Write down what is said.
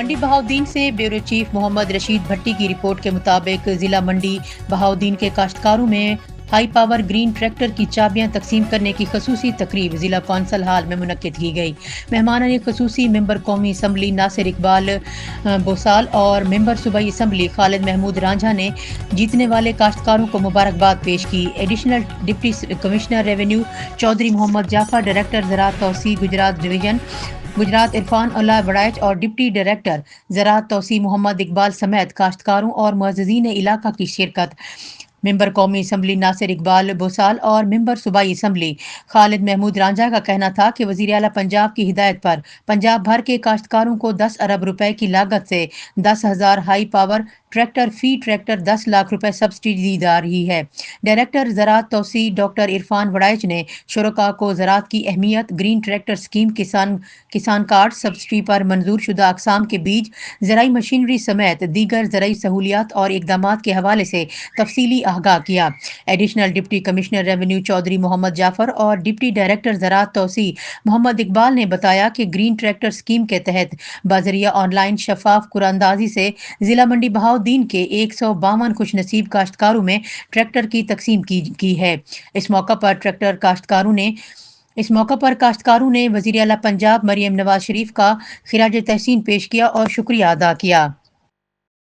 मंडी बहाउद्दीन से bureau chief Mohammad Rashid भट्टी की report के मुताबिक जिला मंडी बहाउद्दीन के काश्तकारों में हाई पावर ग्रीन ट्रैक्टर की चाबियां तकसीम करने की खसूसी तकरीब जिला कौंसल हाल में मुनक्किद की गई। मेहमानान खसूसी मेंबर कौमी असम्बली नासिर इकबाल बोसाल और मेंबर सूबाई असम्बली खालिद महमूद रांझा ने जीतने वाले काश्तकारों को मुबारकबाद पेश की। Additional deputy commissioner revenue Chaudhry Mohammad Jafar, director ज़राअत तौसी गुजरात डिवीजन गुजरात इरफान अल्लाह वड़ाइच और डिप्टी डायरेक्टर ज़राअत तौसी मोहम्मद इकबाल समेत काश्तकारों और मुअज़्ज़िज़ीन इलाका की शिरकत। मेंबर कौमी असम्बली नासिर इकबाल बोसाल और मेंबर सूबाई असम्बली खालिद महमूद रांझा का कहना था कि वज़ीर आला पंजाब की हिदायत पर पंजाब भर के काश्तकारों को 10 अरब रुपए की लागत से 10,000 हाई पावर ट्रैक्टर फी ट्रैक्टर 10 लाख रुपए सब्सिडी दी जा रही है। डायरेक्टर ज़राअत तौसी डॉक्टर इरफान वड़ाइच ने शुरका को ज़राअत की अहमियत, ग्रीन ट्रैक्टर स्कीम, किसान कार्ड, सब्सिडी पर मंजूर शुदा अक़साम के बीज, ज़राई मशीनरी समेत दीगर ज़राई सहूलियात और इक़दामात के हवाले से तफसीली आगाह किया। Additional deputy commissioner revenue Chaudhry Mohammad Jafar और डिप्टी डायरेक्टर ज़राअत तौसी मोहम्मद इकबाल ने बताया कि ग्रीन ट्रैक्टर स्कीम के तहत बाज़रिया ऑनलाइन शफाफ कुरानंदाजी से जिला मंडी बहाउद्दीन के 152 खुशनसीब काश्तकारों में ट्रैक्टर की तकसीम की है। इस मौका पर काश्तकारों ने वज़ीर आला पंजाब मरियम नवाज शरीफ का खिराज तहसीन पेश किया और शुक्रिया अदा किया।